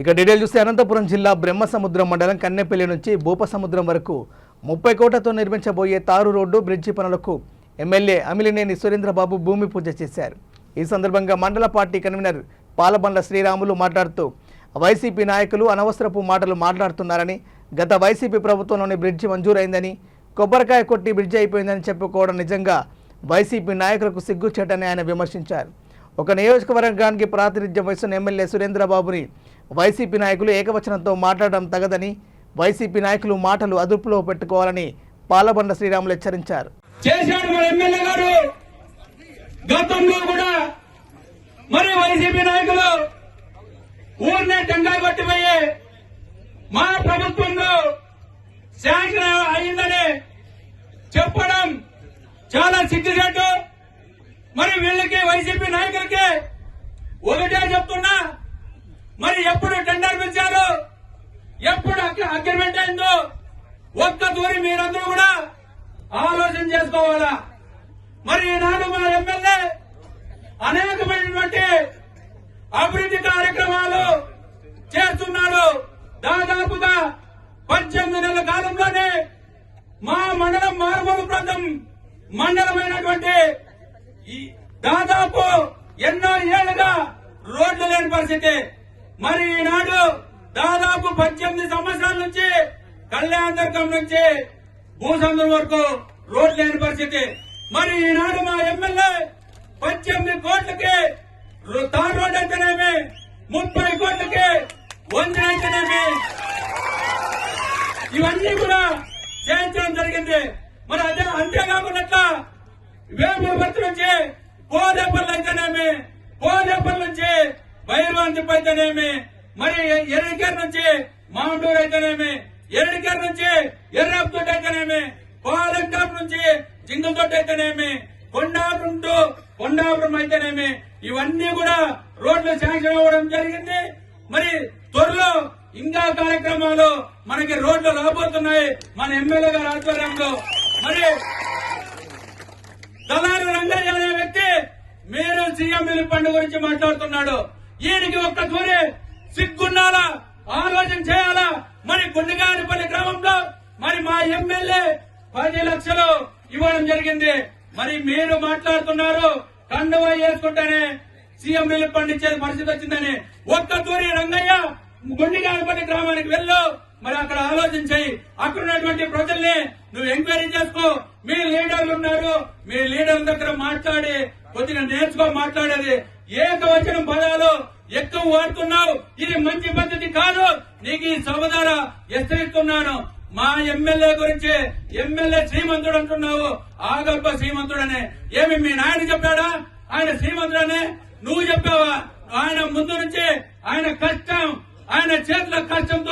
ఇక డీటెయిల్ చూస్తే అనంతపురం జిల్లా బ్రహ్మసముద్రం మండలం కన్నెపల్లి నుంచి భూపసముద్రం వరకు 30 కోట్లతో నిర్మించబోయే తారు రోడ్డు బ్రిడ్జి పనులకు ఎమ్మెల్యే అమిలినేని సురేంద్రబాబు భూమి పూజ చేశారు. ఈ సందర్భంగా మండల పార్టీ కన్వీనర్ పాలబండ్ల శ్రీరాములు మాట్లాడుతూ వైసీపీ నాయకులు అనవసరపు మాటలు మాట్లాడుతున్నారని, గత వైసీపీ ప్రభుత్వంలోని బ్రిడ్జి మంజూరైందని, కొబ్బరికాయ కొట్టి బ్రిడ్జి అయిపోయిందని చెప్పుకోవడం నిజంగా వైసీపీ నాయకులకు సిగ్గుచేటని ఆయన విమర్శించారు. ఒక నియోజకవర్గానికి ప్రాతినిధ్యం వహిస్తున్న ఎమ్మెల్యే సురేంద్రబాబుని వైసీపీ నాయకులు ఏకవచనంతో మాట్లాడడం తగదని, వైసీపీ నాయకులు మాటలు అదుపులో పెట్టుకోవాలని పాలబండ్ల శ్రీరాములు హెచ్చరించారు. చేశాడు మన ఎమ్మెల్యే గారు. గతంలో కూడా మరి వైసీపీ నాయకులు ఊరినే టెంకాయ కొట్టిపోయి మా ప్రభుత్వంలో శాంక్షన్ అయిందని చెప్పడం చాలా సిగ్గుచేటు. మరి వీళ్ళకి వైసీపీ నాయకులకి ఒకటే చెప్తున్నా, మరి ఎప్పుడు టెండర్ పిలిచారు, ఎప్పుడు అగ్రిమెంట్ అయిందో ఒక్క దూరి మీరందరూ కూడా ఆలోచన చేసుకోవాలా. మరి ఈనాడు మా ఎమ్మెల్యే అనేకమైనటువంటి అభివృద్ధి కార్యక్రమాలు చేస్తున్నాడు. దాదాపుగా 18 నెలల కాలంలోనే మా మండలం మారుమూల ప్రాంతం మండలమైనటువంటి దాదాపు ఎన్నో ఏళ్లుగా రోడ్లు లేని పరిస్థితి. మరి ఈనాడు దాదాపు 18 సంవత్సరాల నుంచి కళ్యాణదుర్గం నుంచి భూసంద్రం వరకు రోడ్లు లేని పరిస్థితి. మరి ఈనాడు మా ఎమ్మెల్యే 18 కోట్లకి తార్ రోడ్ అయితేనేమి, 30 కోట్లకి వంతెన అయితేనేమి, ఇవన్నీ కూడా చేయించడం జరిగింది. మరి అదే అంతేకాకుండా వేమూరు నుంచి పోదేపల్లి అయితేనేమి, పోదేపల్లి నుంచి భైరవాంతిపై అయితేనేమి, మరి ఎర్రకేరు నుంచి మామూలు అయితేనేమి, ఎర్రకేరు నుంచి ఎర్రపుతోటి అయితేనేమి, పాలెంకాపు నుంచి జింగలతోటి అయితేనేమి, కొండాపురం అయితేనేమి, ఇవన్నీ కూడా రోడ్లు శాంక్షన్ అవ్వడం జరిగింది. మరి త్వరలో ఇంకా కార్యక్రమాలు మనకి రోడ్లు రాబోతున్నాయి మన ఎమ్మెల్యే గారి ఆధ్వర్యంలో. మరి దళారు రంగయ్య అనే వ్యక్తి మీరు సీఎం ఫండ్ గురించి మాట్లాడుతున్నాడు. ఈయనకి ఒక్క తూరి సిగ్గున్నారా, ఆలోచన చేయాలా. మరి గుండెగారిపల్లి గ్రామంలో మరి మా ఎమ్మెల్యే 10 లక్షలు ఇవ్వడం జరిగింది. మరి మీరు మాట్లాడుతున్నారు కండువా వేసుకుంటేనే సీఎం రిలీఫ్ ఫండ్ ఇచ్చే పరిస్థితి వచ్చిందని. ఒక్క తూరి రంగయ్య గుండెగారిపల్లి గ్రామానికి వెళ్ళు, మరి అక్కడ ఆలోచన చేయి. అక్కడ ఉన్నటువంటి ప్రజల్ని నువ్వు ఎంక్వైరీ చేసుకో. మీ లీడర్లు ఉన్నారు, మీ లీడర్ల దగ్గర మాట్లాడి కొద్దిగా నేర్చుకో. మాట్లాడేది ఏకవచనం పదాలు ఎక్కువ వాడుతున్నావు, ఇది మంచి పద్ధతి కాదు. నీకు ఈ సభ ద్వారా హెచ్చరిస్తున్నాను. మా ఎమ్మెల్యే గురించి ఎమ్మెల్యే శ్రీమంతుడు అంటున్నావు, ఆగర్భ శ్రీమంతుడనే. ఏమి మీ నాయన చెప్పాడా ఆయన శ్రీమంతుడనే? నువ్వు చెప్పావా? ఆయన ముందు నుంచి ఆయన కష్టం, ఆయన చేతుల కష్టంతో